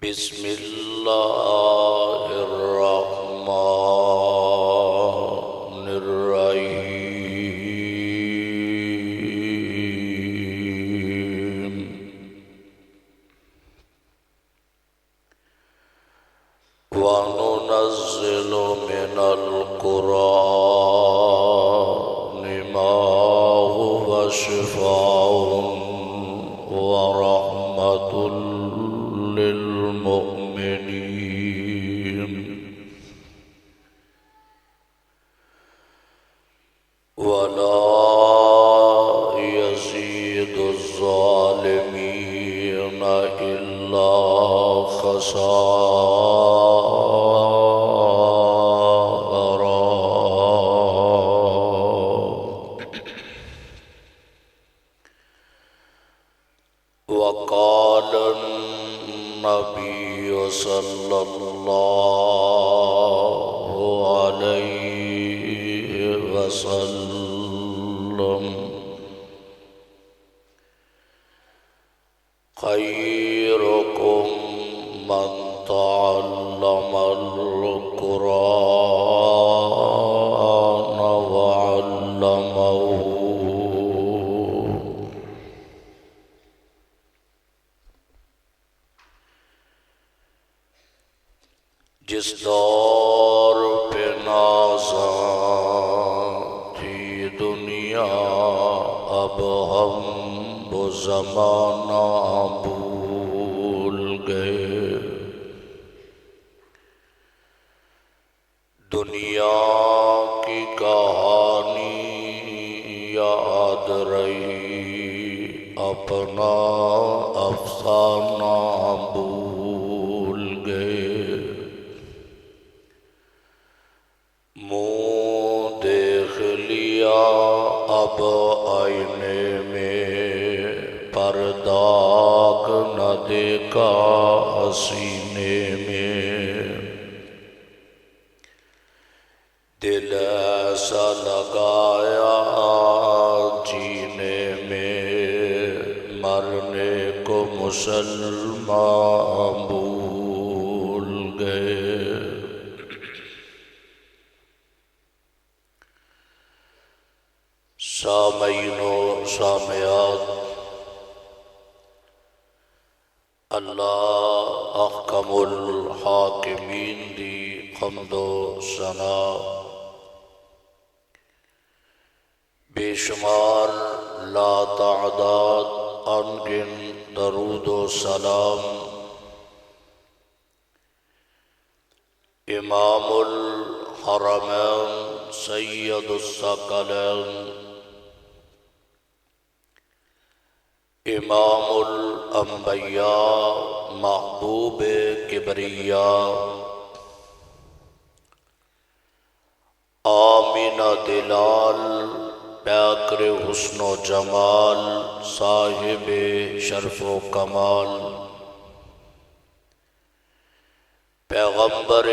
بسم اللہ الرحمن الرحیم وَنُنَزِّلُ مِنَ الْقُرْآنِ مَا هُوَ شِفَاءٌ وَرَحْمَةٌ لِلْمُؤْمِنِينَ وَلَا يَزِيدُ الظَّالِمِينَ إِلَّا خَسَارًا. وقال النبي صلى الله عليه وسلم خيركم من تعلم القرآن وعلمه. جس دور پہ نازاں تھی دنیا اب ہم وہ زمانہ بھول گئے. دنیا کی کہانی یاد رہی اپنا افسانہ بھول گئے. منہ دیکھ لیا اب آئینے میں پر داغ نہ دیکھا سینے میں. دل ایسا لگایا جینے میں مرنے کو مسلمان بھول گئے. سامعین و سامعات، اللہ احکم الحاکمین دی حمد و ثنا، بے شمار لا تعداد انگن درود و سلام امام الحرمین سید الثقلین امام الانبیاء محبوب کبریاء آمینہ دلال پیکر حسن و جمال صاحب شرف و کمال پیغمبر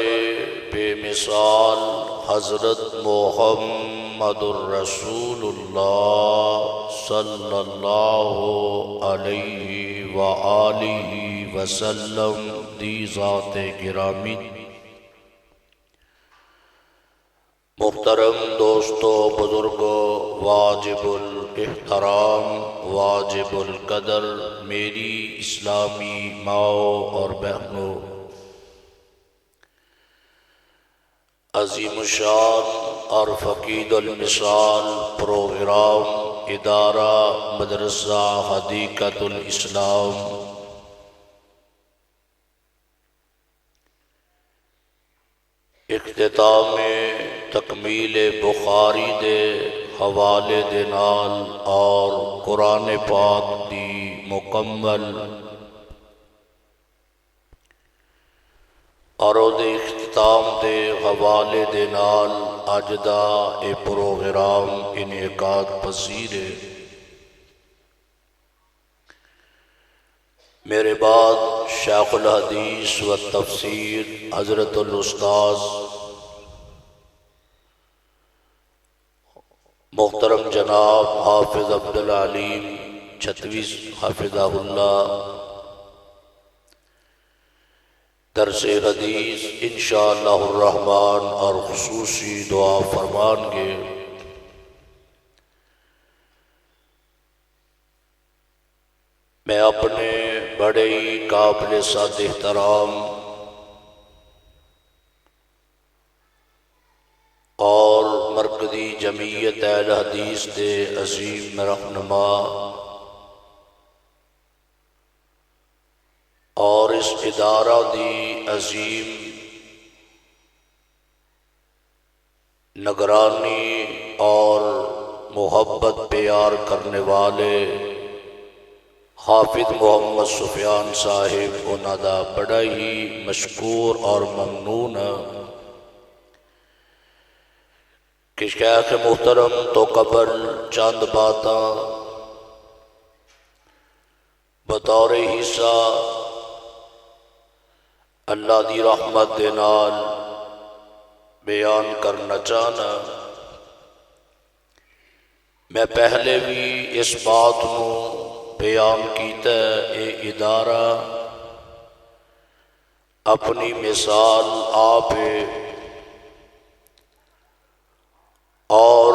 بے مثال حضرت محمد الرسول اللہ صلی اللہ علیہ وآلہ وسلم دی ذات گرامی. محترم دوستو، بزرگو، واجب الاحترام واجب القدر میری اسلامی ماؤں اور بہنوں، عظیم الشان اور فقید المثال پروگرام ادارہ مدرسہ حدیقۃ الاسلام اختتام تکمیل بخاری دے حوالے دے نال اور قرآن پاک دی مکمل اور دے اختتام دے حوالے دے نال اج دا اے پروگرام انعقاد پذیر ہے. میرے بعد شیخ الحدیث و تفسیر حضرت الاستاذ محترم جناب حافظ عبدالعلیم چھتوی حافظہ اللہ درس حدیث انشاءاللہ الرحمن اور خصوصی دعا فرمان گے۔ میں اپنے بڑے ہی قابل سعادت احترام اور مرکزی جمعیت اہل حدیث دے عظیم رہنما اور اس ادارہ دی عظیم نگرانی اور محبت پیار کرنے والے حافظ محمد سفیان صاحب انہاں دا بڑا ہی مشکور اور ممنون کہ شیخ محترم تو قبل چند باتاں بطور حصہ اللہ دی رحمت دے نال بیان کرنا چاہنا۔ میں پہلے بھی اس بات نو بیان کیتا ہے، اے ادارہ اپنی مثال آپ اور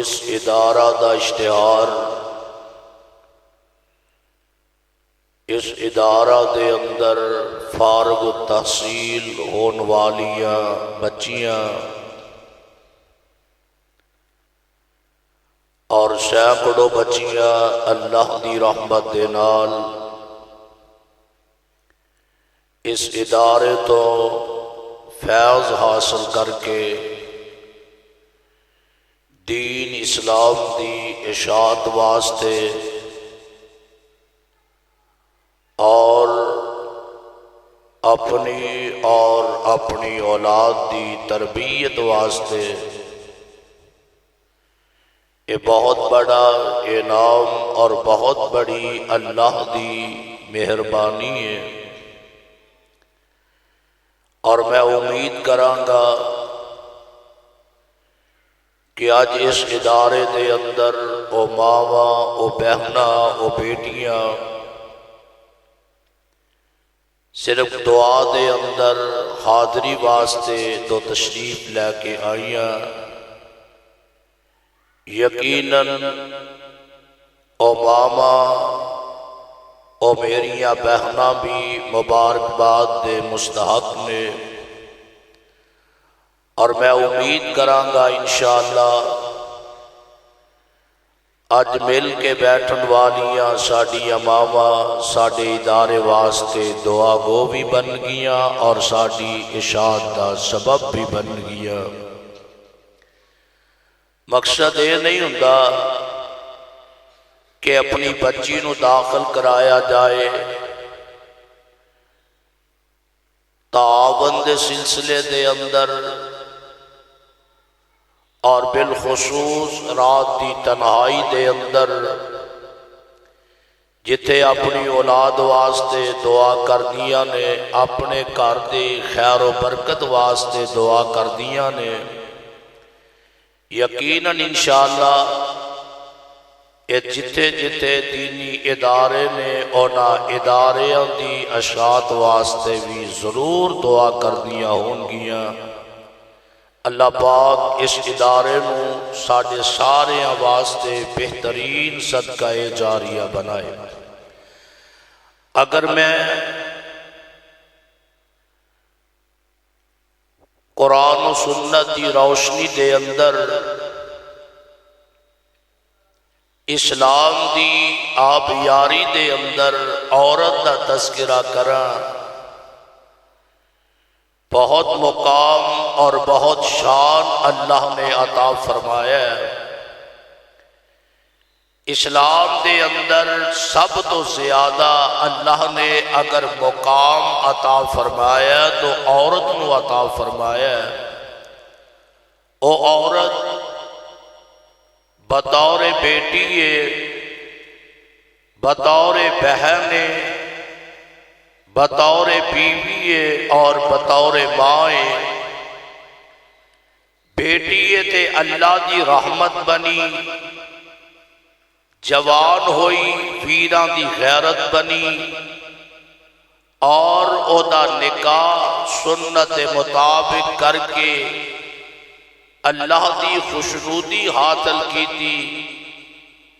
اس ادارہ دا اشتہار اس ادارہ دے اندر فارغ التحصیل ہون والیاں بچیاں اور سینکڑوں بچیاں اللہ دی رحمت دے نال اس ادارے تو فیض حاصل کر کے دین اسلام دی اشاعت واسطے اور اپنی اولاد دی تربیت واسطے یہ بہت بڑا انعام اور بہت بڑی اللہ دی مہربانی ہے، اور میں امید کراں گا کہ آج اس ادارے دے اندر او ماواں او بہناں او بیٹیاں صرف دعا دے اندر حاضری واسطے تو تشریف لے کے آئیاں، یقیناً او ماما او میریاں بہناں بھی مبارکباد دے مستحق نے، اور میں امید کراں گا انشاءاللہ اج مل کے بیٹھن والیاں ساڈیاں ماواں ساڈے ادارے واسطے دعا گو بھی بن گیاں اور ساڈی اشاعت دا سبب بھی بن گیا۔ مقصد یہ نہیں ہوندا کہ اپنی بچی نو داخل کرایا جائے، تعاون دے سلسلے دے اندر اور بالخصوص رات دی تنہائی دے اندر جتھے اپنی اولاد واسطے دعا کردیاں نے، اپنے گھر دی خیر و برکت واسطے دعا کردیاں نے، یقیناً انشاءاللہ یہ جتھے جتھے دینی ادارے نے اونا اداریاں دی اشاعت واسطے بھی ضرور دعا کردیاں ہون گیاں۔ اللہ پاک اس ادارے نو ساڈے سارے واسطے بہترین صدقہ جاریہ بنائے۔ اگر میں قرآن و سنت دی روشنی دے اندر اسلام دی آبیاری دے اندر عورت دا تذکرہ کراں، بہت مقام اور بہت شان اللہ نے عطا فرمایا ہے۔ اسلام دے اندر سب تو زیادہ اللہ نے اگر مقام عطا فرمایا تو عورت نو عطا فرمایا ہے۔ او عورت بطور بیٹی بطور بہن بطور بیوی اور بطور ماں بیٹی تے اللہ دی رحمت بنی، جوان ہوئی ویران دی غیرت بنی، اور او دا نکاح سنت مطابق کر کے اللہ دی خوشنودی حاصل کی تھی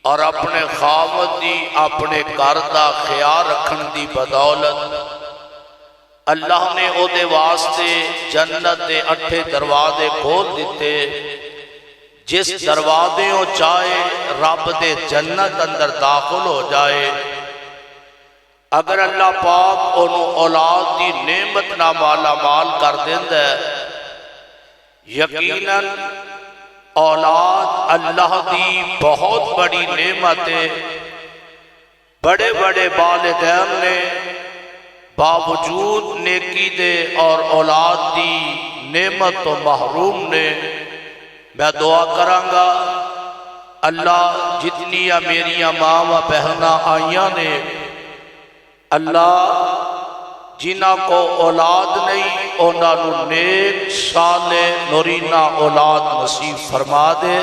اور اپنے خاوند دی اپنے گھر دا خیال رکھن دی بدولت اللہ نے او دے واسطے جنت دے 8 دروازے کھول دیتے، جس دروازے او چاہے رب دے جنت اندر داخل ہو جائے۔ اگر اللہ پاک انہوں اولاد دی نعمت نہ مالا مال کر دیندہ ہے، یقیناً اولاد اللہ دی بہت بڑی نعمت ہے۔ بڑے بڑے والدین نے باوجود نیکی دے اور اولاد دی نعمت تو محروم نے۔ میں دعا کرانگا اللہ جتنی میری ماں و بہناں آئیاں نے، اللہ جنہاں کو اولاد نہیں انہاں نو نیک صالح نورینہ اولاد نصیب فرما دے،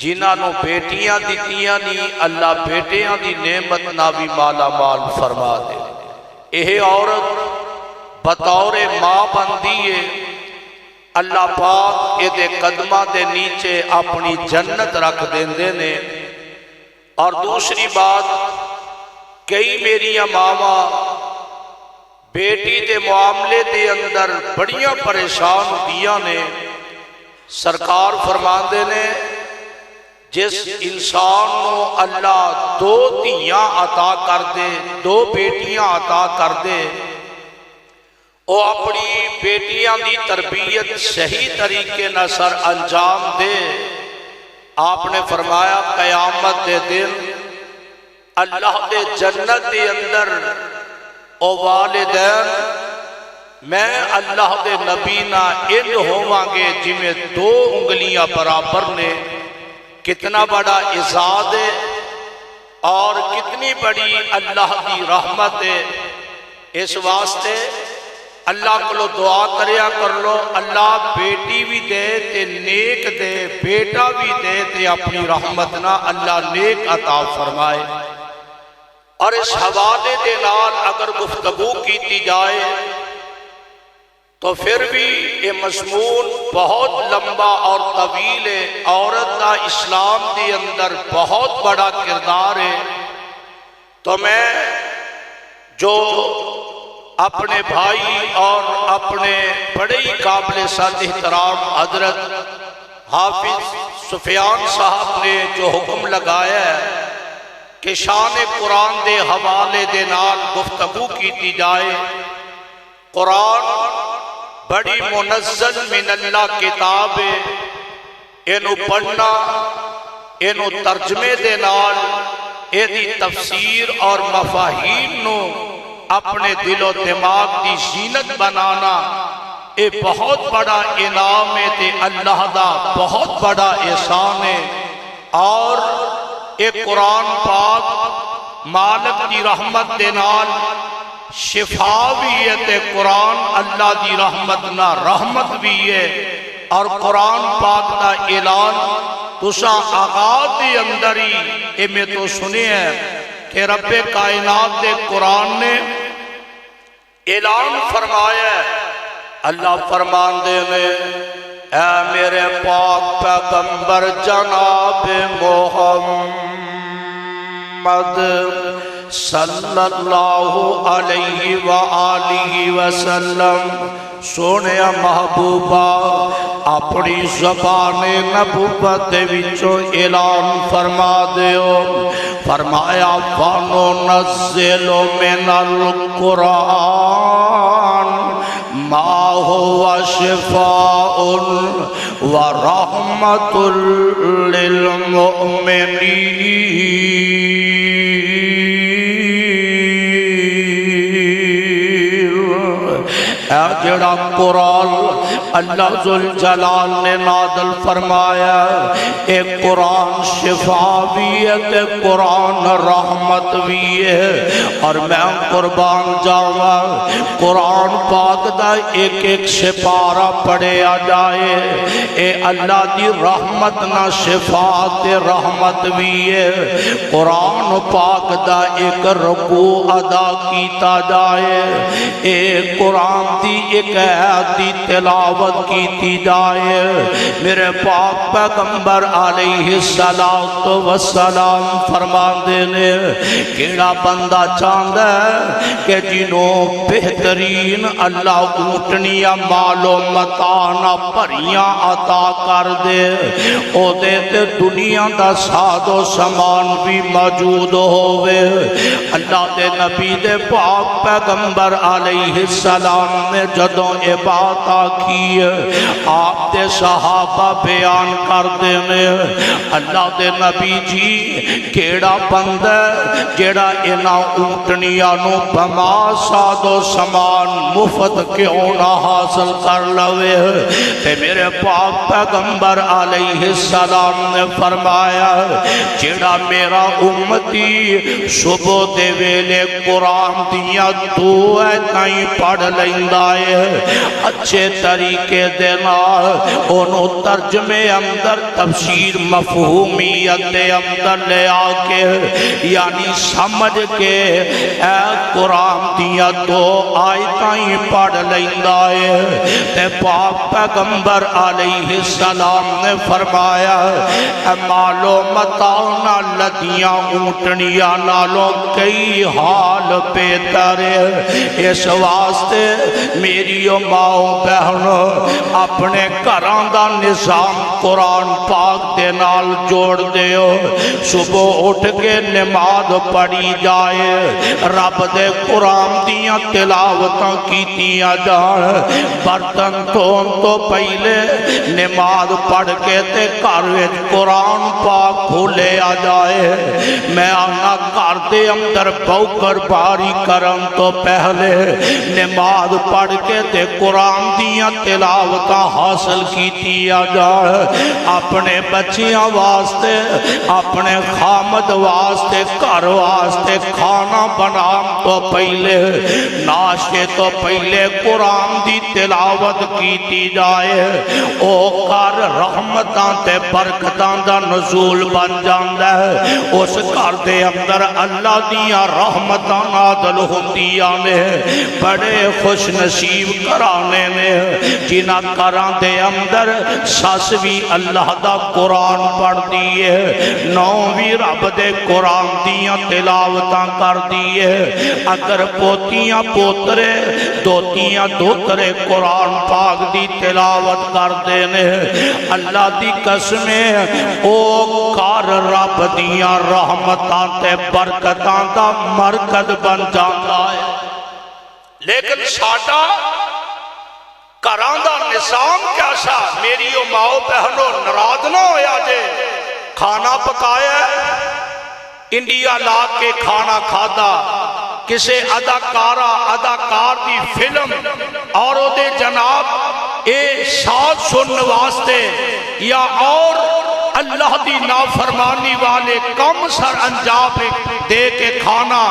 جنہاں نو بیٹیاں دیتیاں نہیں اللہ بیٹیاں دی نعمت نہ بھی مالا مال فرما دے۔ یہ عورت بطور ماں بندی ہے، اللہ پاک یہ قدمہ دے نیچے اپنی جنت رکھ دیندے نے۔ اور دوسری بات، کئی میری ماما بیٹی دے معاملے دے اندر بڑیاں پریشان ہوتیاں نے۔ سرکار فرماندے نے جس انسان نو اللہ 2 دھیاں عطا کر دے، 2 بیٹیاں عطا کر دے، وہ اپنی بیٹیاں دی تربیت صحیح طریقے نہ سر انجام دے۔ آپ نے فرمایا قیامت دے دن اللہ دے جنت دے اندر او والدین میں اللہ دے نبی نہ ان ہووانگے جمیں 2 انگلیاں برابر نے۔ کتنا بڑا اعزاز ہے اور کتنی بڑی اللہ دی رحمت ہے۔ اس واسطے اللہ کو دعا کریا کر لو اللہ بیٹی بھی دے تے نیک دے، بیٹا بھی دے تے اپنی رحمت نہ اللہ نیک عطا فرمائے۔ اور اس حوالے دے نال اگر گفتگو کیتی جائے تو پھر بھی یہ مضمون بہت لمبا اور طویل ہے۔ عورت کا اسلام کے اندر بہت بڑا کردار ہے۔ تو میں جو اپنے بھائی اور اپنے بڑے ہی قابل صد احترام حضرت حافظ سفیان صاحب نے جو حکم لگایا ہے کہ شان قرآن دے حوالے دے نال گفتگو کیتی جائے۔ قرآن بڑی منزل من اللہ کتاب ہے، اینو پڑھنا، اینو ترجمے دے نال ایدی تفسیر اور مفاہیم نو اپنے دل و دماغ دی زینت بنانا اے بہت بڑا انعام ہے تے اللہ دا بہت بڑا احسان ہے۔ اور اے قرآن پاک مالک دی رحمت دے نال شفا بھی ہے تے قرآن اللہ دی رحمت نہ رحمت بھی ہے۔ اور قرآن پاک دا اعلان تسا آغاز دے اندر ہی اے میں تو سنے ہیں کہ رب کائنات دے قرآن نے اعلان فرمایا ہے۔ اللہ فرمان دے میں اے میرے پاک پیغمبر جناب محمد صلی اللہ علیہ وآلہ وسلم، سونے محبوبہ اپنی زبان نبوت وچوں اعلان فرما دیو۔ فرمایا وَنُنَزِّلُ مِنَ الْقُرْآنِ مَا هُوَ شِفَاءٌ وَرَحْمَةٌ لِّلْمُؤْمِنِينَ۔ اے جڑا قرآن اللہ ذوالجلال نے نازل فرمایا، اے قرآن شفا بھی ہے تے قرآن رحمت بھی ہے۔ اور میں قربان جاواں قرآن پاک دا ایک ایک سپارہ پڑھیا جائے، اے اللہ دی رحمت نہ شفاعت رحمت بھی ہے۔ قرآن پاک دا ایک رکوع ادا کیتا جائے، اے قرآن دی ایک آیت دی تلاوت کیتی جائے۔ میرے پاک پیغمبر علیہ السلام فرماندے نے کیڑا بندہ چاہتا ہے کہ جنہوں بہترین اللہ اونٹنیاں مال و متاع بھریاں عطا کر دے، او دے تے دنیا دا ساز و سامان بھی موجود ہوئے۔ اللہ دے نبی دے پاک پیغمبر علیہ السلام نے جدوں اے بات آکھی آپ دے صحابہ بیان کر دینے، اللہ دے نبی جی کیڑا بندہ جیڑا اینا اونٹنیاں نو بما ساز و سامان مفت کیوں نہ حاصل کر لوے۔ تے میرے پاک پیغمبر علیہ السلام نے فرمایا جیڑا میرا امتی صبح دے ویلے قرآن دیا تو ایتائیں پڑھ لیندہ ہے، اچھے طریقے دینا انہوں ترجمے اندر تفسیر مفہومیت اندر لے آکے یعنی سمجھ کے اے قرآن دیا تو آیتائیں پڑھ لیندہ ہے۔ تے پاک پیغمبر علیہ السلام نے فرمایا اے مالو متاؤنا لدیاں اونٹنیاں نالوں کئی حال بہتر ہے۔ اس واسطے میری و ماؤں بہنوں اپنے گھراں دا نظام قرآن پاک دے نال جوڑ دیو، صبح اٹھ کے نماز پڑھی جائے، رب دے قرآن دیاں تلاوتاں کیتیاں جائے، برتن دھون تو پہلے نماز پڑھ کے تے گھر وچ قرآن پاک کھولے آ جائے۔ میں آنا گھر دے اندر بوکر باری کرن تو پہلے نماز پڑھ کے تے قرآن دیاں تلاوتاں حاصل کیتی آ جائے، اپنے بچیاں واسطے اپنے خامد واسطے گھر واسطے کھانا بنام تو پہلے ناشتے تو پہلے قرآن دی تلاوت کیتی جائے، او گھر رحمتاں تے برکتاں دا نزول بن جاندا ہے۔ اس گھر دے اندر اللہ دیاں رحمتاں نازل ہوندیاں نے، بڑے خوش نصیب کرانے نے جنہاں گھراں دے اندر ساس بھی اللہ دا قرآن پڑھ دیئے، نو بھی رب دے قرآن دیاں تلاوتاں کر دیئے، اگر پوتیاں پوترے دوتیاں دوترے قرآن پاک دی تلاوت کر دینے، اللہ دی قسمیں او کار رب دیاں رحمتاں تے برکتاں دا مرکز بن جاتا ہے۔ لیکن ساڈا گھراں دا نظام کیسا؟ میری و ماؤ بہنوں ناراض نہ ہویا جے، کھانا پکایا انڈیا لا کے کھانا کھادا، کسے اداکار دی فلم اور او دے جناب اے ساتھ سننے واسطے یا اور اللہ دی نافرمانی والے کم سر انجام دے کے کھانا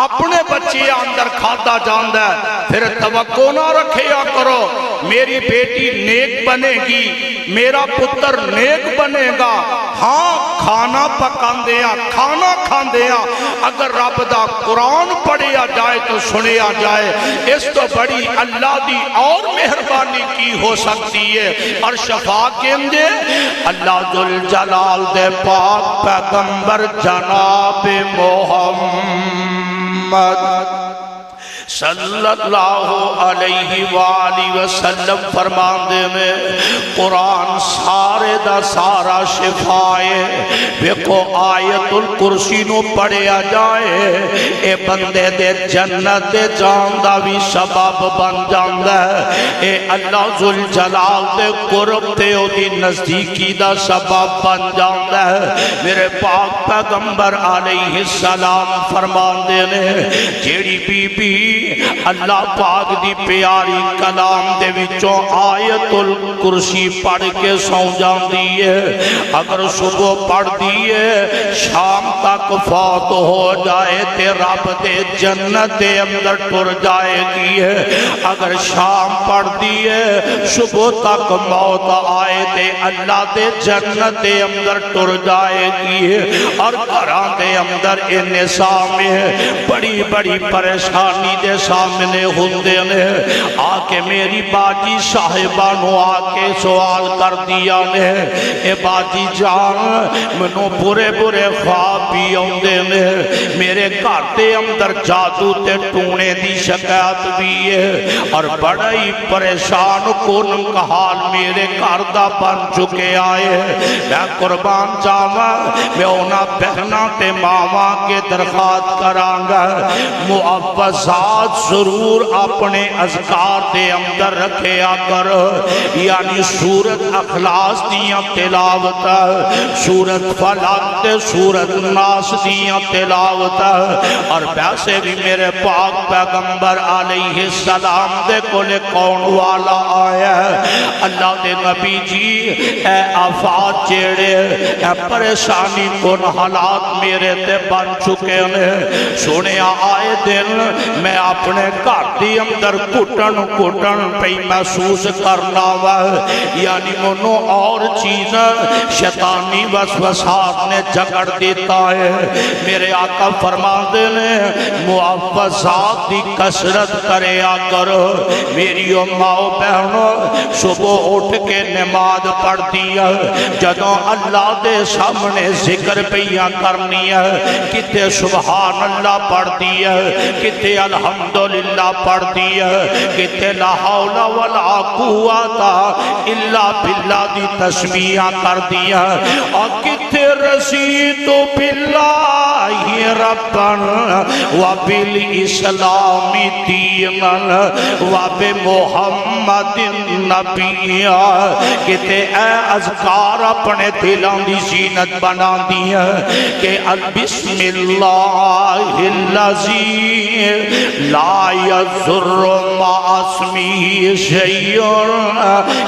اپنے بچے اندر کھاتا جاندہ ہے، پھر توقع نہ رکھیا کرو میری بیٹی نیک بنے گی، میرا پتر نیک بنے گا۔ ہاں کھانا پکاندیاں کھانا کھاندیاں اگر رب دا قرآن پڑھیا جائے تو سنیا جائے، اس تو بڑی اللہ دی اور مہربانی کی ہو سکتی ہے۔ اور شفا کیندے اللہ ذوالجلال دے پاک پیغمبر جناب محمد صلی اللہ علیہ وآلہ وسلم فرماندے میں قرآن سارے دا سارا شفائے، ویکو آیت الکرسی نو پڑھیا جائے اے بندے دے جنت دے جان دا بھی سبب بن جاندہ ہے، اے اللہ ذوالجلال دے قرب تے او دی نزدیکی دا سبب بن جاندہ ہے۔ میرے پاک پیغمبر علیہ السلام فرماندے نے جیڑی بی بی اللہ پاک دی پیاری کلام دے وچوں آیت الکرسی پڑھ کے سو جاندی ہے، اگر صبح پڑھ دیئے شام تک فوت ہو جائے تے رب دے جنت دے اندر ٹر جائے گی ہے، اگر شام پڑھ دیئے صبح تک موت آئے تے اللہ دے جنت دے اندر ٹر جائے گی ہے۔ اور گھران دے اندر انہیں سامنے بڑی بڑی پریشانی دے سامنے ہوندے نے، آکے میری باجی صاحبانو آکے سوال کر دیا نے، اے باجی جان منو برے برے خواب بھی ہوندے نے، میرے گھر دے اندر جادو تے ٹونے دی شکایت بھی ہے، اور بڑا ہی پریشان کن حال میرے گھر دا بن چکے آئے، میں قربان جاوا میں اونا بہنا تے ماما کے درخواست کرانگا معوذات ضرور اپنے اذکار دے اندر رکھے آکر، یعنی سورت اخلاص دیاں تلاوت، سورت فلق تے سورت ناس دیاں تلاوت، اور ویسے بھی میرے پاک پیغمبر علیہ السلام دے کولے کون والا آیا ہے، اللہ دے نبی جی اے آفات جیڑے اے پریشانی کن حالات میرے تے بن چکے ہیں، سونے آئے دن میں اپنے گھر دی اندر کٹن پہ محسوس کرنا ہوا، یعنی منو اور چیز شیطانی وسوسات نے جگڑ دیتا ہے۔ میرے آقا فرماتے نے معوذات دی کثرت کرے آکر، میری ماں بہنوں صبح اٹھ کے نماز پڑھ دیا، جدوں اللہ دے سامنے ذکر پیاں کرنی ہے، کتے سبحان اللہ پڑھ دیا، کتے الحمدللہ پڑھ دیا، کتے لا حول ولا قوت الا باللہ دی تسبیح کر دیا، اور کتے رسید باللہ ربنا وبالاسلام دینا وبمحمد نبی، کتے اے اذکار اپنے دلوں دی زینت بنا دیا کہ بسم اللہ الذی لا یضر مع اسمہ شیء،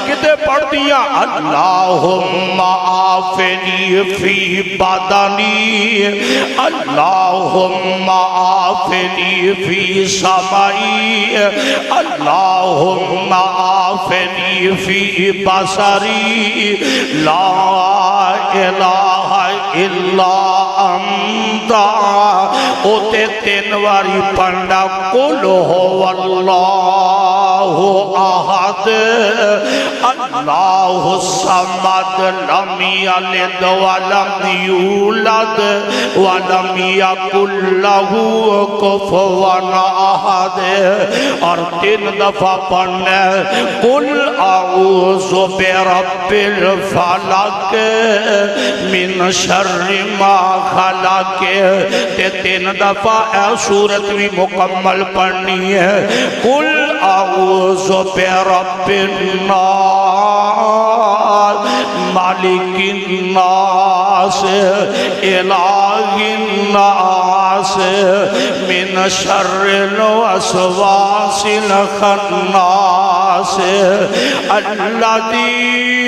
کتے پڑھ دیا اللہم عافنی فی بدنی، اللہم عافنی فی سمعی، اللہم عافنی فی بصری، لا الہ الا انتا، اوتے تین واری پڑھنا قل هو اللہ احد اللہ الصمد لم یلد ولم یولد ولم یکن لہ کفوا احد، اور تین دفعہ پڑھنا قل اعوذ برب الفلق من شر ما خلق، تین دفعہ اے سورت بھی مکمل پڑھنی ہے، قل اعوذ برب الناس مالک الناس الہ الناس من شر الوسواس الخناس الذی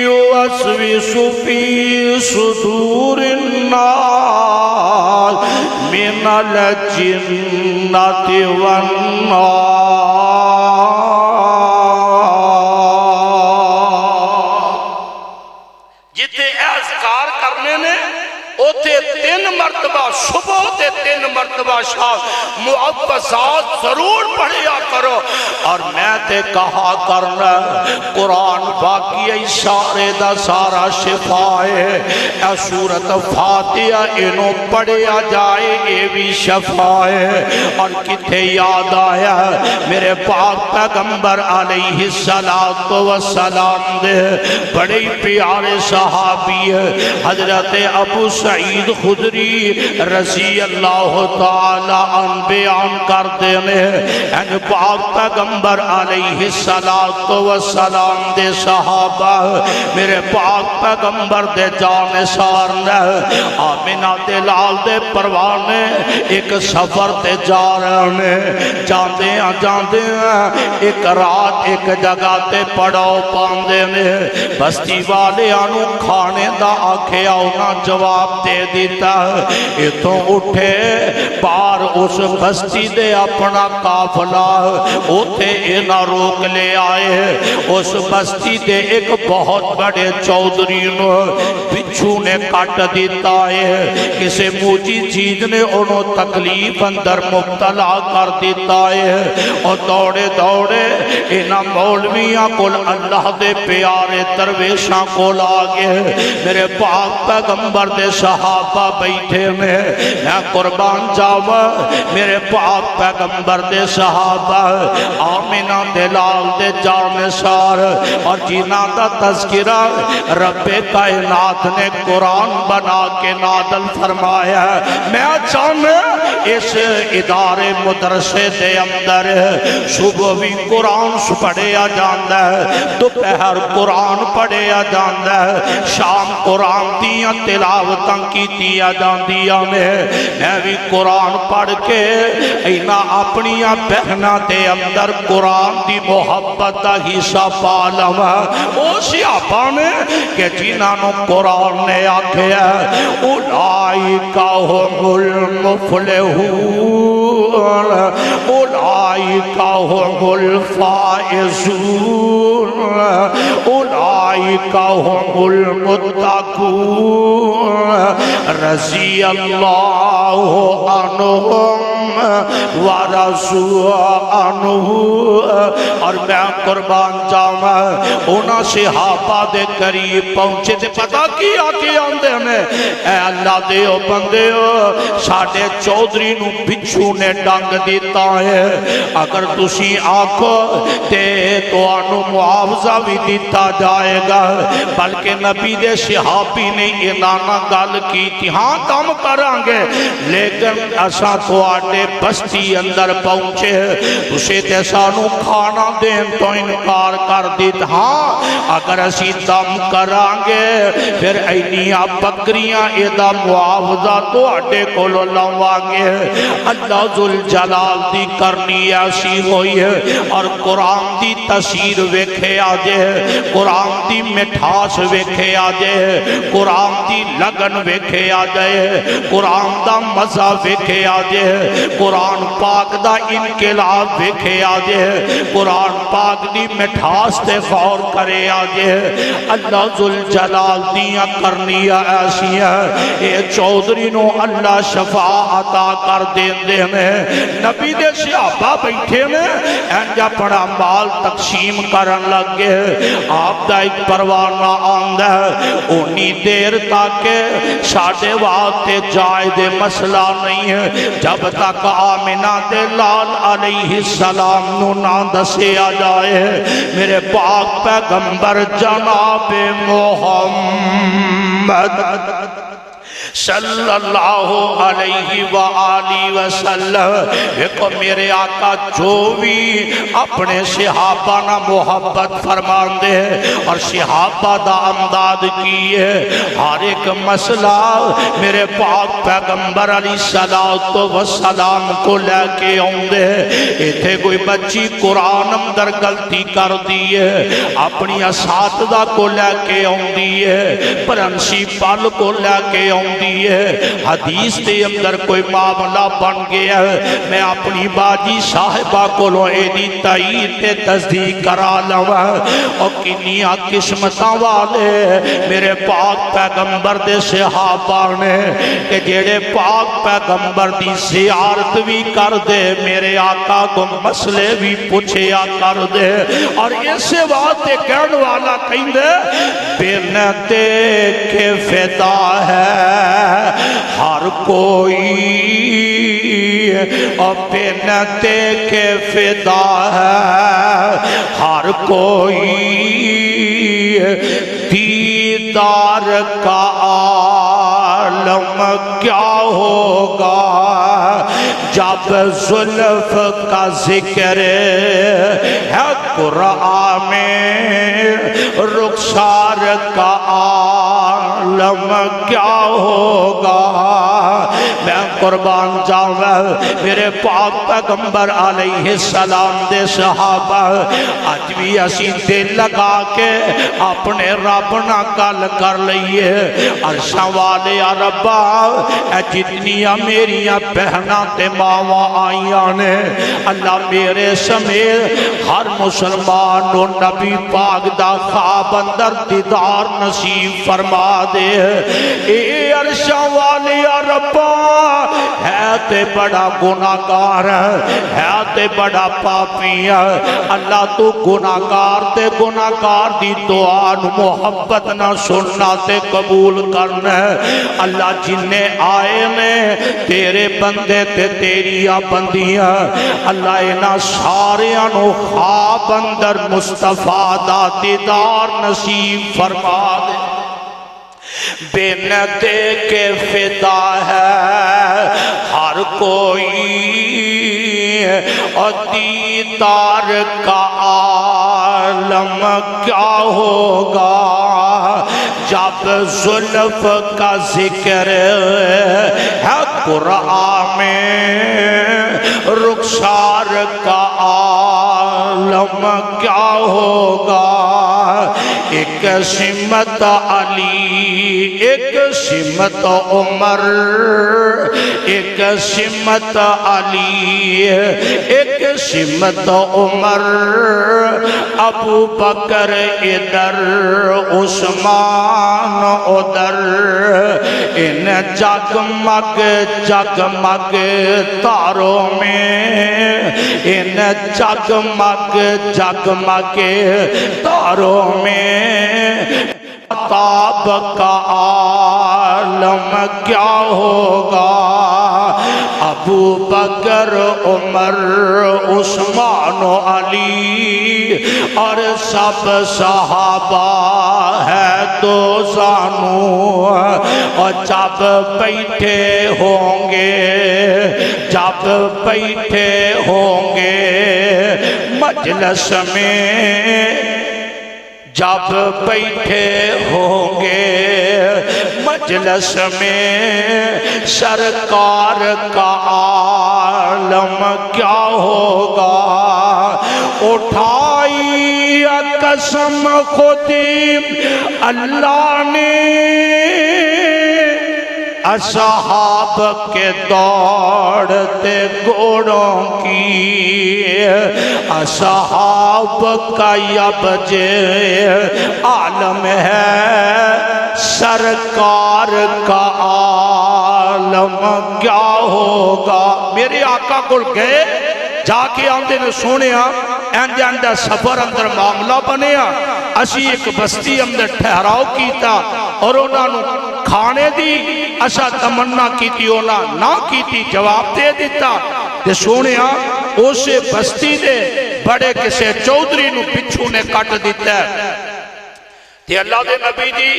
یوسوس فی صدور الناس من الجنۃ والناس۔ جتے اذکار کرنے نے اوتے تین مرتبہ صبح تے تین مرتبہ شام معوذات ضرور پڑھیا کرو، اور میں تے کہا کرنا قرآن باقی اشارے دا سارا شفا ہے، اے سورت فاتحہ انہوں پڑھیا جائے اے بھی شفا ہے۔ اور کتے یاد آیا میرے پاک پیغمبر علیہ السلام دے بڑے پیارے صحابی حضرت ابو سعید خدری رضی اللہ تعالی عنہ بیان کر دینے، ان پاک پیغمبر علیہ علیہ السلام دے صحابہ میرے پاک پیغمبر دے جانثار نے آمنہ دے لال دے پروانے ایک سفر تے جا رہے ہیں جاندے ہیں ایک رات ایک جگہ تے پڑاؤ پاندے نے بستی والے آنو کھانے دا آکھے آؤنا جواب دے دیتا یہ تو اٹھے بار اس بستی دے اپنا قافلہ اوتھے اینا روک لے آئے اس بستی دے ایک بہت بڑے چودھری بچھو نے کٹ دیتا ہے کسے موجی چیز نے انہوں تکلیف اندر مبتلا کر دیتا ہے اور دوڑے دوڑے اینا مولویاں کل اللہ دے پیارے درویشاں کو لاگے میرے پاک پیغمبر دے صحابہ بیٹھے میں قربان جاوا میرے پاک پیغمبر دے صحابہ آمنہ دے لال دے جانثار اور جینا دا تذکرہ رب کائنات نے قرآن بنا کے نازل فرمایا میں چاہنے اس ادارے مدرسے دے اندر صبح بھی قرآن پڑھیا جاندہ ہے دوپہر قرآن پڑھیا جاندہ ہے شام قرآن دیاں تلاوتاں کی دیا جاندیاں میں بھی قرآن پڑھ کے اینا اپنیاں بہنا دے اندر قرآن دی محبت دا حصہ پالم او سیابہ نے کہ جنہوں قرآن نے آکھیا اولائکا ہم المفلحون اولائکا ہم الفائزون اولائکا ہم المتقون رضی اللہ عنہم ورضوا عنہ اور میں قربان جاؤں انہاں صحابہ دے قریب پہنچے تھے پتہ کیا کہ آندے ہمیں اے اللہ دے او بندے ہو ساڑھے چودھری نو بچھو نے ڈانگ دیتا ہے اگر تسی آنکھو تے تو آنو معاوضہ بھی دیتا جائے گا بلکہ نبی دے صحابی نے انانا گال کی تھی ہاں کام کرانگے لیکن ایسا تو آٹے بستی اندر پہنچے اسے تے سانو کھانا دیں تو انکار کر دیتا ہاں اگر اسی دم کرانگے پھر اینیاں بکریاں ایدہ معاوضہ تو اٹے کو لوانگے اللہ ذوالجلال دی کرنی ایسی ہوئی ہے اور قرآن دی تاثیر ویکھے آجے قرآن دی مٹھاس ویکھے آجے قرآن دی لگن ویکھے آجے قرآن دا مزہ ویکھے آجے قرآن پاک دا انقلاب ویکھے آجے قرآن پاک دی مٹھاس تے غور کرے آجے اللہ ذوالجلال دیاں کرنیاں ایسی ہے اے چودھری نو اللہ شفا عطا کر دین دے میں نبی دے صحابہ بیٹھے میں انجا پڑا مال تقسیم کرن لگے آپ دا ایک پروانہ آندہ انہی دیر تاکہ ساڑھے واتے جائے دے مسئلہ نہیں ہے جب تک آمنہ دے لال علیہ السلام نو نہ دسے آ جائے میرے پاک پیغمبر جناب محمد صلی اللہ علیہ وآلہ وسلم ایک میرے آقا جو بھی اپنے صحابہ نہ محبت فرمان دے اور صحابہ دا امداد کیے ہر ایک مسئلہ میرے پاک پیغمبر علیہ السلام کو لے کے آؤں دے ایتھے کوئی بچی قرآن اندر غلطی کر دیئے اپنی اساتذہ کو لے کے آؤں دیئے پرنسپل کو لے کے آؤں دیئے حدیث دے اندر کوئی معاملہ بن گیا ہے میں اپنی باجی صاحبہ کو لو ایدی تائید تصدیق کرا لوا اور کنیا قسمتاں والے میرے پاک پیغمبر دے صحابہ نے کہ جیڑے پاک پیغمبر دی زیارت بھی کر دے میرے آقا کو مسئلے بھی پوچھیا کر دے اور اسے بات کہنے والا کہیں دے بن دیکھے فدا ہے ہر کوئی اور بن دیکھے فدا ہے ہر کوئی دیدار کا عالم کیا ہوگا جب زلف کا ذکر ہے قرآن میں رخسار کا عالم کیا ہوگا۔ میں قربان جاؤں میرے پاک پیغمبر علیہ السلام دے صحابہ اج بھی اسی دل لگا کے اپنے رب نہ گل کر لئیے۔ عرشاں والے ربا اے جتنیاں میریاں بہناں تے ماواں آئیاں نے اللہ میرے سمیت ہر مسلمان نو نبی پاک دا خواب اندر دیدار نصیب فرما دے۔ اے عرشاں والے ربا ہے تے بڑا گناہگار ہے تے بڑا پاپی اللہ تو گناہگار تے گناہگار دی دعا نو محبت نہ سننا تے قبول کرنا اللہ جننے آئے نے تیرے بندے تے تیریاں بندیاں اللہ انہاں ساریاں نو خواب اندر مصطفیٰ دا دیدار نصیب فرما دے۔ بنت کے فدا ہے ہر کوئی اور دیدار کا عالم کیا ہوگا جب زلف کا ذکر ہے قرآن میں رخسار کا عالم کیا ہوگا۔ ایک سمت علی ایک سمت عمر ایک سمت علی ایک سمت عمر ابو بکر ادھر عثمان ادھر ان جگمگ جگمگ تاروں میں ان جگمگ جگمگ تاروں میں تاب کا عالم کیا ہوگا۔ ابو بکر عمر عثمان و علی اور سب صحابہ ہے دو زانو اور جب بیٹھے ہوں گے جب بیٹھے ہوں گے مجلس میں جب بیٹھے ہوں گے مجلس میں سرکار کا عالم کیا ہوگا۔ اٹھائی قسم خودی اللہ نے اصحاب کے دوڑتے گھوڑوں کی اصحاب کا یبج عالم ہے سرکار کا عالم کیا ہوگا۔ میرے آقا کو گئے جا کے آندے نے سونیا اینجا اندر سفر اندر معاملہ بنیا اسی ایک بستی اندر ٹھہراؤ کیتا اور انہوں نے کھانے دی اسا تمنا کیتی اونا نہ کیتی جواب دے دیتا تے سونیا اسے بستی دے بڑے کسے چودری نو پچھو نے کٹ دیتا ہے تے اللہ دے نبی دی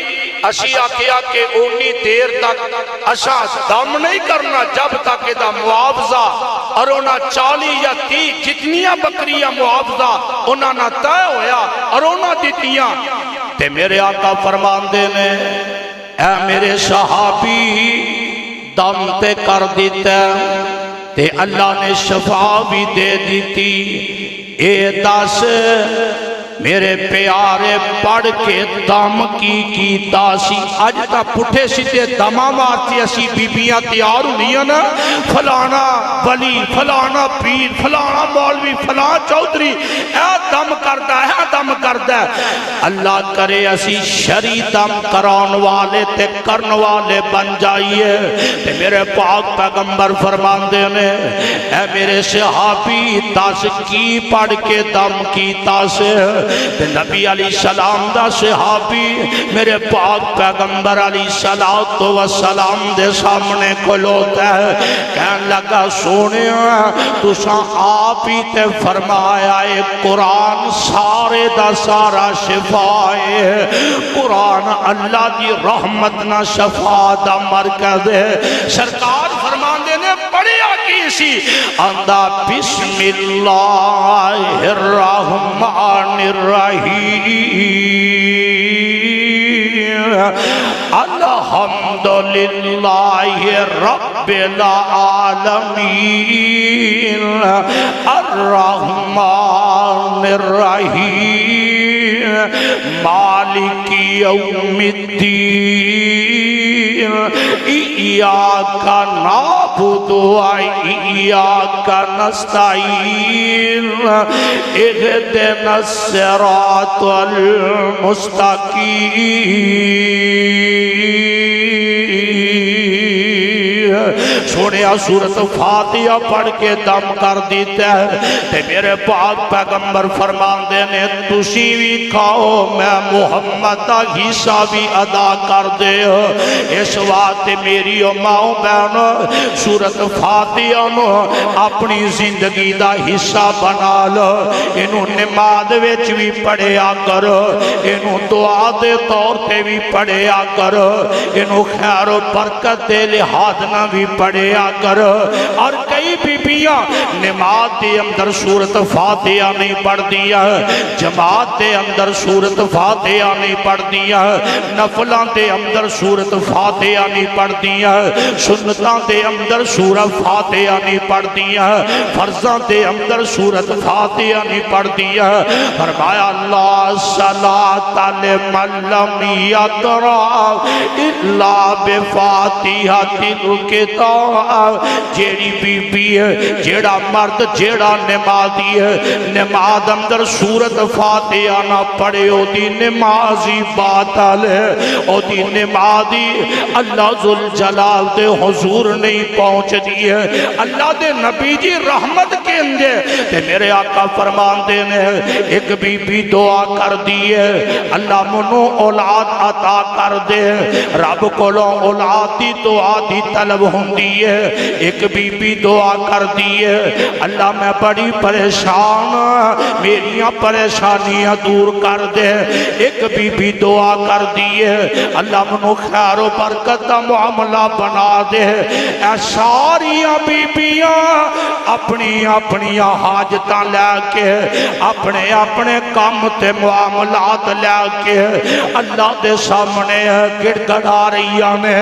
اسی آکھیا کہ اونی دیر تک اسا دم نہیں کرنا جب تک دا معاوضہ اور اونا 40 یا 30 جتنیاں بکریاں معاوضہ اونا نہ طے ہویا اور اونا دیتیاں تے میرے آقا فرمان دینے اے میرے صحابی دم تے کر دیتا تے اللہ نے شفا بھی دے دیتی اے دس میرے پیارے پڑھ کے دم کی تاسی آج تا پٹھے سیدھے دمہ مارتی اسی بیبیاں تیار ہونیاں نا فلانا ولی فلانا پیر فلانا مولوی فلانا چودری اے دم کردہ ہے دم کردہ اللہ کرے اسی شری دم کران والے تے کرن والے بن جائیے تے میرے پاک پیغمبر فرمان دینے اے میرے صحابی تاس کی پڑھ کے دم کی تاس نبی علیہ السلام دا صحابی میرے پاک پیغمبر علیہ السلام دے سامنے کھلوتا ہے کہنے لگا سونے تو آپ ہی تے فرمایا ہے قرآن سارے دا سارا شفا ہے قرآن اللہ دی رحمت نہ شفا دا مرکز ہے سرکار فرمان دینے پڑھیا کی سی آندا بسم اللہ الرحمن الرحیم الحمدللہ رب العالمین الرحمن الرحیم مالک یوم الدین ایاک نعبد و ایاک نستعین اهدنا الصراط المستقیم سونیا سورت فاتحہ پڑھ کے دم کر دیتا ہے تے میرے پاک پیغمبر فرمان دینے تسی بھی کھاؤ میں محمد دا حصہ بھی ادا کر دے اس وقت میری ماں بہن سورت فاتحہ نو اپنی زندگی دا حصہ بنا لو انہوں نماز وچ بھی پڑھیا کر انہوں دعا دے طور تے بھی پڑھیا کر انہوں خیر و برکت دے لحاظ نہ بھی پڑھیا کر اور کئی بیبیاں نماز دے اندر سورت فاتحہ نہیں پڑھ دیا جماعت دے اندر سورت فاتحہ نہیں پڑھ دیا نفلان دے اندر سورت فاتحہ نہیں پڑھ دیا سنتان دے اندر سورت فاتحہ نہیں پڑھ دیا فرضان دے اندر سورت فاتحہ نہیں پڑھ دیا فرمایا اللہ صلاة لمن لم یقرأ الا بفاتحة الکتاب جیڑی بی بی ہے جیڑا مرد جیڑا نمازی ہے نماز اندر سورت فاتحہ نہ پڑھے او دی نمازی باطل ہے او دی نمازی اللہ ذوالجلال دے حضور نہیں پہنچ دی ہے اللہ دے نبی جی رحمت کے اندے تے میرے آقا فرمان دینے ایک بی بی دعا کر دیئے اللہ منو اولاد عطا کر دے رب کولوں اولاد دی دعا دی طلب ہوں دیئے ایک بی بی دعا کر دیئے اللہ میں بڑی پریشان میریاں پریشانیاں دور کر دے ایک بی بی دعا کر دیئے اللہ منو خیر و برکت دا معاملہ بنا دے اے ساریاں بی بیاں اپنی اپنی حاجتاں لے کے اپنے اپنے کام تے معاملات لے کے اللہ دے سامنے گڑ گڑا رہیاں نے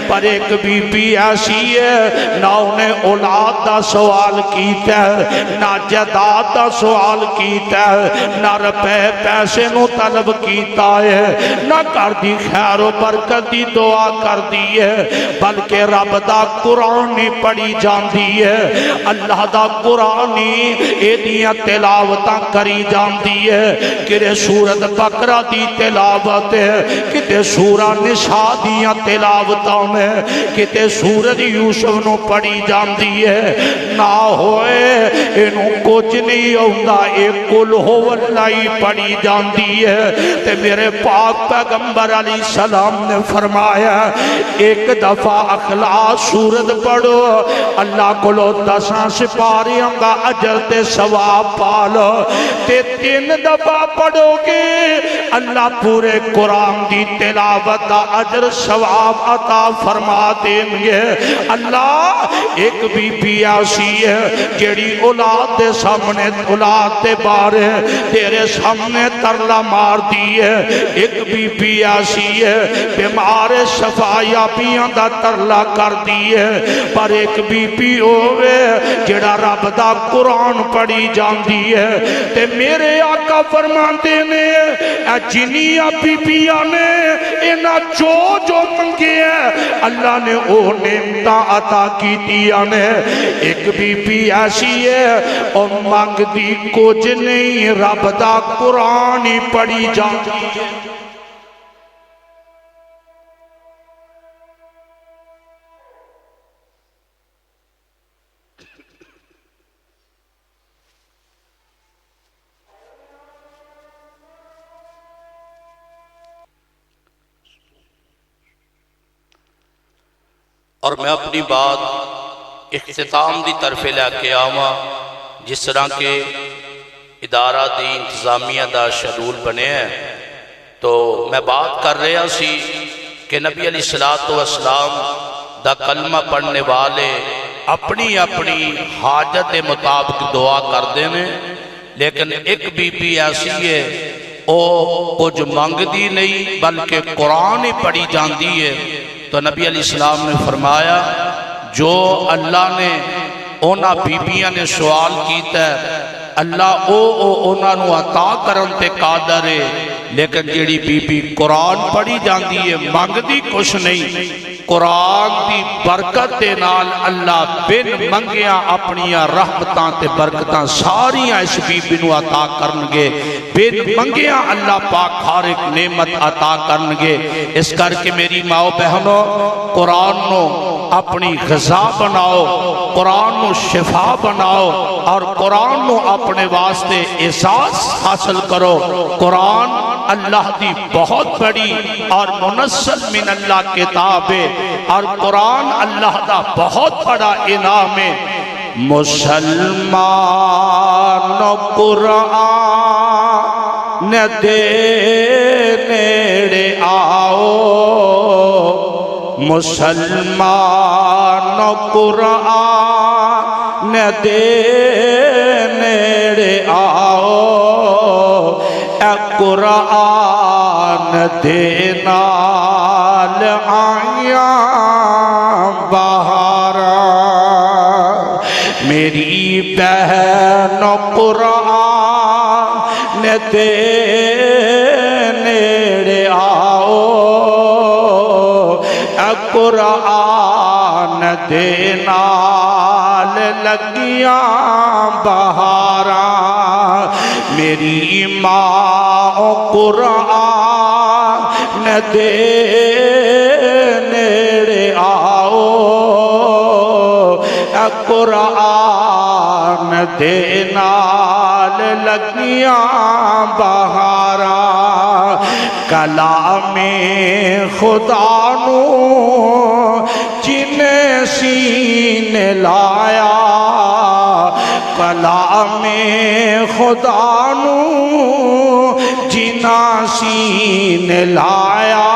پر ایک بی بی ایسی ہے نہ انہیں اولاد دا سوال کیتا ہے نہ جداد دا سوال کیتا ہے نہ رپے پیسے نو طلب کیتا ہے نہ کر دی خیر و برکت دی دعا کر دی ہے بلکہ رب دا قرآن پڑھی جان دی ہے اللہ دا قرآن ایدیاں تلاوتاں کری جان دی ہے کدے سورت بقرہ دی تلاوت ہے کدے سورہ نساء دیاں تلاوتاں میں کدے سورت یوسف نو پڑھی جان دی ہے نہ ہوئے انہوں کچھ نہیں ہوندہ ایک کل ہو اللہ پڑھی جان دی ہے تے میرے پاک پیغمبر علیہ السلام نے فرمایا ایک دفعہ اخلاص سورت پڑھو اللہ کو لو 10 سپاریاں کا اجر تے ثواب پالو تے 3 دفعہ پڑھو گے اللہ پورے قرآن دی تلاوت دا اجر ثواب عطا فرما دیں گے اللہ ایک بی بی ایسی ہے جیڑی اولاد دے سامنے اولاد دے بارے تیرے سامنے ترلا مار دی ہے ایک بی بی ایسی ہے بیمار شفایا بیاں دا ترلا کر دی ہے پر ایک بی بی ہوئے جیڑا رب دا قرآن پڑھی جان دی ہے تے میرے آقا فرماندے نے اے جنیاں بی بیاں نے اینا جو منگے ہے اللہ نے او نعمتاں عطا کی دیا نے ایک بی بی ایسی ہے اور مانگ دی کچھ نہیں رب دا قرآن ہی پڑھی جاتی ہے اور میں اپنی بات اختتام دی طرف لے کے آواں جس طرح کے ادارہ دی انتظامیہ دا شیڈول بنے ہیں تو میں بات کر رہا سی کہ نبی علیہ السلام دا کلمہ پڑھنے والے اپنی اپنی حاجت کے مطابق دعا کرتے ہیں، لیکن ایک بی بی ایسی ہے وہ کچھ منگتی نہیں بلکہ قرآن ہی پڑھی جاندی ہے۔ تو نبی علیہ السلام نے فرمایا جو اللہ نے اونا بیبیاں نے سوال کیتا ہے اللہ اونا نو عطا کرن تے قادر ہے، لیکن جیڑی بی بی قرآن پڑھی جاندی ہے منگتی کچھ نہیں، قرآن دی برکت دے نال اللہ بن منگیاں اپنیاں رحمتاں تے برکتاں ساریاں اس بی بی نو عطا کرنگے، بن منگیاں اللہ پاک ہر ایک نعمت عطا کرنگے۔ اس کر کے میری ماں بہنوں قرآن نو اپنی غذا بناؤ، قرآن نو شفا بناؤ، اور قرآن نو اپنے واسطے احساس حاصل کرو۔ قرآن اللہ دی بہت بڑی اور منزل من اللہ کتاب ہے، اور قرآن اللہ دا بہت بڑا انعام ہے۔ مسلمان قرآن دے نیڑے آؤ، مسلمان قرآن دے نیڑے آؤ، اے قرآن دے نال آیاں بہاراں، میری بہن قرآن دے نیڑے آؤ، اے قرآن دے نال لگیاں بہاراں، میری ماں قرآن دے نیڑے آؤ، اے قرآن دے نال لگیاں بہاراں، کلام خدا نو جن سینے لایا، کلام خدا نو جنا سینے لایا،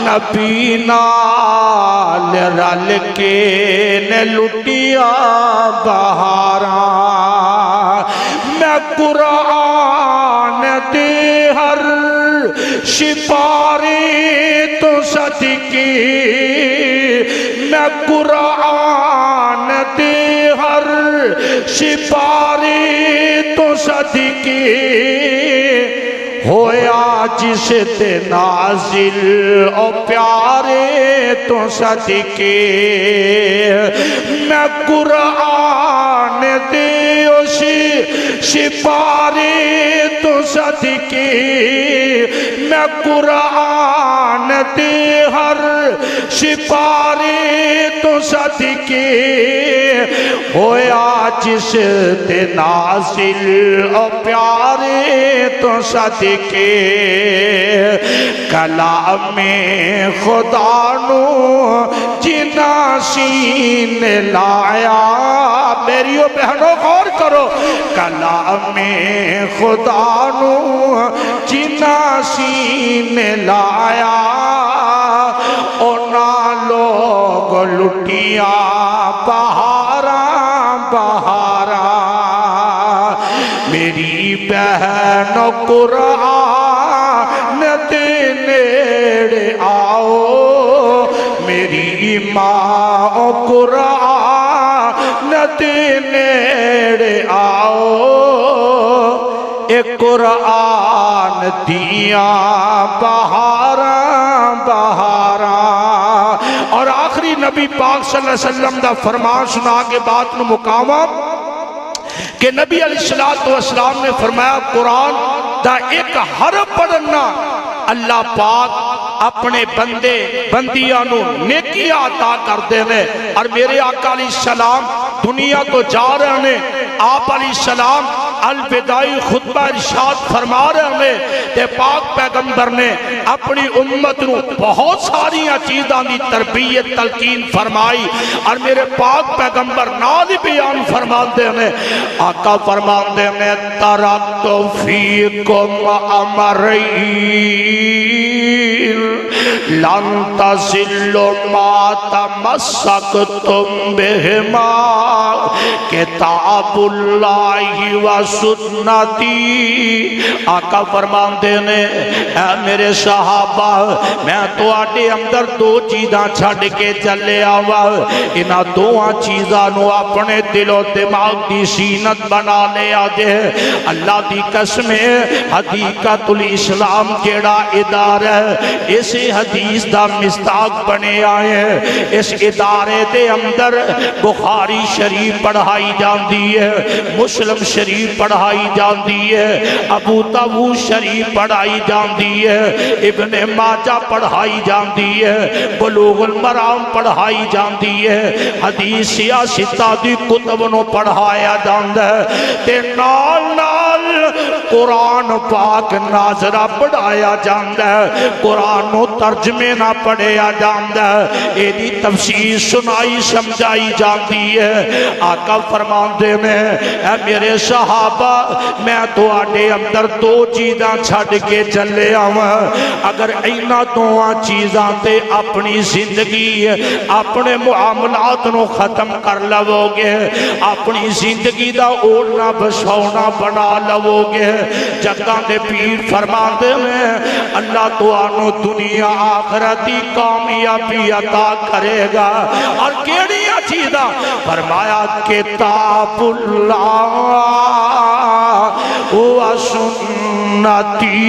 نبی نال رل کے نے لٹیا بہاراں، میں قرآن دے ہر سپارے تو صدقے، میں قرآن دے ہر سپارے تو صدقے، ہویا جس تے نازل او پیارے تو صدقے، میں قرآن دے اس سپارے تو صدقے، میں قرآن دے ہر سپارے تو صدقے، ہویا جس تے نازل او پیارے تو صدقے، کلام خدا نو جنا سینے لایا، میریو بہنوں غور کرو، کلام خدا نو جنا سینے لایا، اونا لوگ لٹیاں بہاراں بہاراں، میری بہن قرآن دے نیڑے آؤ، میری ماں قرآن دے نیڑے آؤ، اے قرآن دیاں بہاراں بہاراں۔ اور آخری نبی پاک صلی اللہ علیہ وسلم دا فرمان سنا کے بات نو مقامہ کہ نبی علیہ السلام نے فرمایا قرآن دا ایک حرف پڑھنا اللہ پاک اپنے بندے بندیاں نو نیکی عطا کر دینے۔ اور میرے آقا علیہ السلام دنیا تو جا رہے ہیں، آپ علیہ السلام الوداعی خطبہ ارشاد فرما رہے ہیں، تے پاک پیغمبر نے اپنی امت نو بہت ساری چیزاں دی تربیت تلقین فرمائی، اور میرے پاک پیغمبر نال بیان فرماتے ہیں، آقا فرماتے ہیں ترکت فیکم امرین لن تزلوا ما تمسكتم بهما کتاب اللہ و سنتی آقا فرماندے نے اے میرے صحابہ میں تو آٹے اندر دو چیزاں چھڑ کے چلے آوا انہا دوہاں چیزاں نو اپنے دل و دماغ دی سینت بنا لے آجے اللہ دی قسم حدیقت الاسلام جیڑا ادارہ اس حدیث دا مستاق بنے آئے اس ادارے دے اندر بخاری شریف پڑھائی جاندی ہے مسلم شریف پڑھائی جاندی ہے ابو داؤد شریف پڑھائی جاندی ہے ابن ماجہ پڑھائی جاندی ہے بلوغ المرام پڑھائی جاندی ہے حدیث سیاستہ دی کتب نو پڑھایا جاندہ ہے تے نال نال قرآن پاک ناظرہ پڑھایا جاندہ ہے قرآن نو ترجمے نہ پڑھیا جاندہ ہے ایدی تفسیر سنائی سمجھائی جاندی ہے آقا فرماندے میں اے میرے صحابہ میں تو آٹے اندر دو چیزاں چھڑ کے چلے آواں اگر اینا دوہاں چیزاں تے اپنی زندگی اپنے معاملات نو ختم کر لو گے اپنی زندگی دا اوڑنا بسونا بنا لو گے جگہ دے پیر فرماندے میں اللہ تو آنو دنیا آخرتی کامیابی عطا کرے گا اور کیڑی چیزاں فرمایا کتاب اللہ و سنتی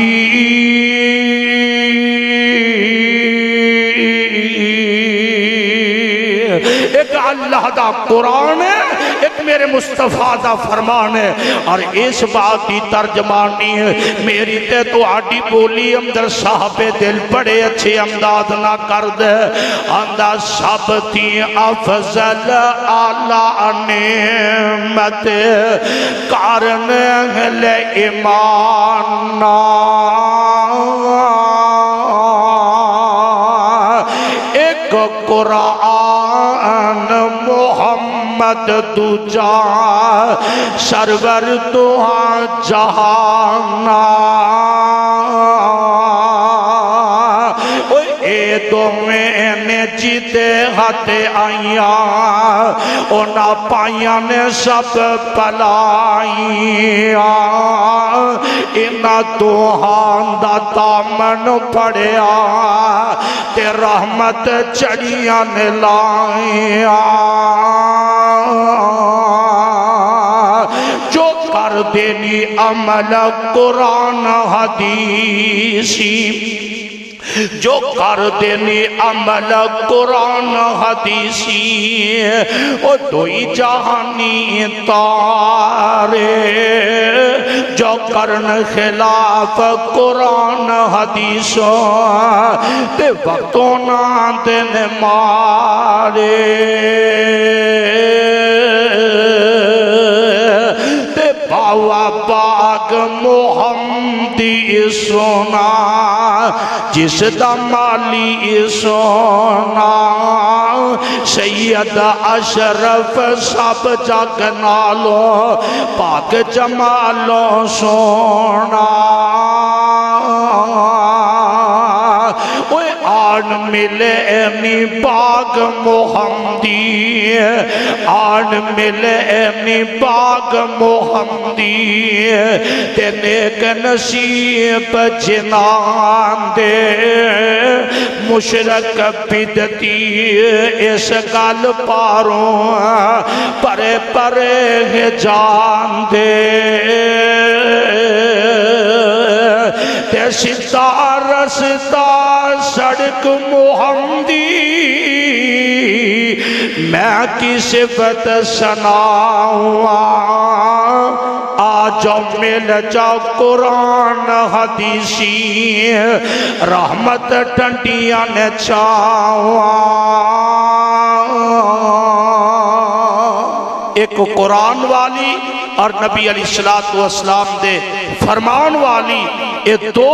ایک اللہ دا قرآن ہے ایک میرے مصطفیٰ دا فرمان ہے اور اس بات کی ترجمانی ہے میری تے تو آٹی بولی اندر صاحب دل بڑے اچھے امداد نہ کر دے اندر سب تی افضل آلہ نعمت کارن لے ایمانہ ایک قرآن محمد دوجا سرور دوہاں جہانا اے دو میں نے جیتے ہاتھے آئیاں اونا پائیاں نے سب پلائیاں اینا دوہاں دا دامن پڑیا تے رحمت چڑیاں نے لائیاں جو کر دینی عمل قرآن حدیثی جو کر دینی عمل قرآن حدیثی او دوئی جہانی تارے جو کرن خلاف قرآن حدیثوں تے وقتوں نہ دن مارے تے باوا باغ محمدی سونا جس دا مالی سونا سید اشرف سب جگ نالو پاک جمالو سونا آن ملے امی باغ محمدی آن ملے امی باغ محمدی تے نیک نصیب جنان دے مشرک بدتی اس گل پاروں پرے پرے جان دے تے ستار رستا سڑک محمدی میں کی صفت سناؤں آجو مل جاؤ قرآن حدیثی رحمت ٹنڈیاں نے چاؤں ایک قرآن والی اور نبی علیہ السلام دے فرمان والی یہ دو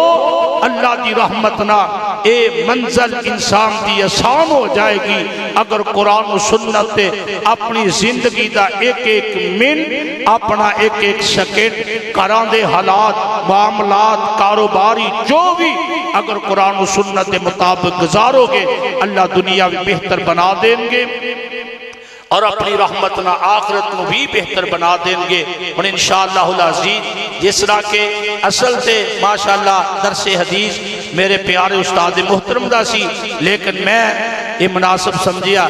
اللہ دی رحمت نہ اے منزل انسان دی آسان ہو جائے گی اگر قرآن و سنت تے اپنی زندگی دا ایک ایک منٹ اپنا ایک ایک سیکنڈ کران دے حالات معاملات کاروباری جو بھی اگر قرآن و سنت کے مطابق گزارو گے اللہ دنیا بھی بہتر بنا دیں گے اور اپنی رحمتنا آخرت کو بھی بہتر بنا دیں گے اور انشاءاللہ العزیز جس طرح کے اصل سے ماشاءاللہ درس حدیث میرے پیارے استاد محترم دا سی لیکن میں یہ مناسب سمجھیا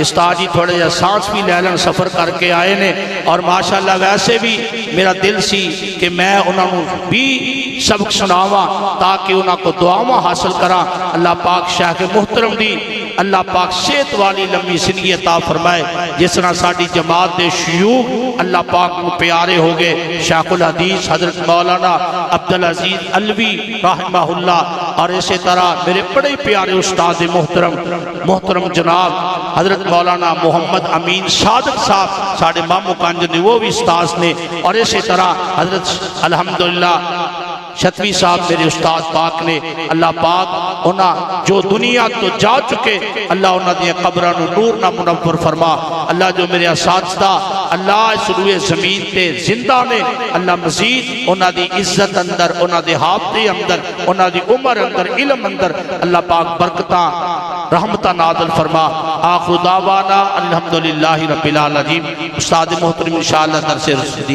استاد جی تھوڑے جا سانس بھی لے لیں سفر کر کے آئے نے اور ماشاءاللہ ویسے بھی میرا دل سی کہ میں انہوں بھی سبق سناواں تاکہ انہوں کو دعاواں حاصل کراں اللہ پاک شیخ محترم دی اللہ پاک صحت والی لمبی زندگی عطا فرمائے جس طرح ساری جماعت دے شیوخ اللہ پاک کو پیارے ہو گئے شیخ الحدیث حضرت مولانا عبدالعزیز علوی رحمہ اللہ اور اسی طرح میرے بڑے پیارے استاد محترم جناب حضرت مولانا محمد امین صادق صاحب ساڑھے مامو کانج نے وہ بھی استاذ نے اور اسی طرح حضرت الحمدللہ شتوی صاحب میرے استاد پاک نے اللہ پاک انہاں جو دنیا تو جا چکے اللہ انہاں دیا قبران نور نہ منور فرما اللہ جو میرے اساتذہ اللہ اس روئے زمین تے زندہ نے اللہ مزید انہاں دی عزت اندر انہاں دی حافظی اندر انہاں دی عمر اندر علم اندر اللہ پاک برکتاں رحمتہ نازل فرما آخر دعوانا الحمدللہ رب العالمین استاد محترم انشاءاللہ درس حدیث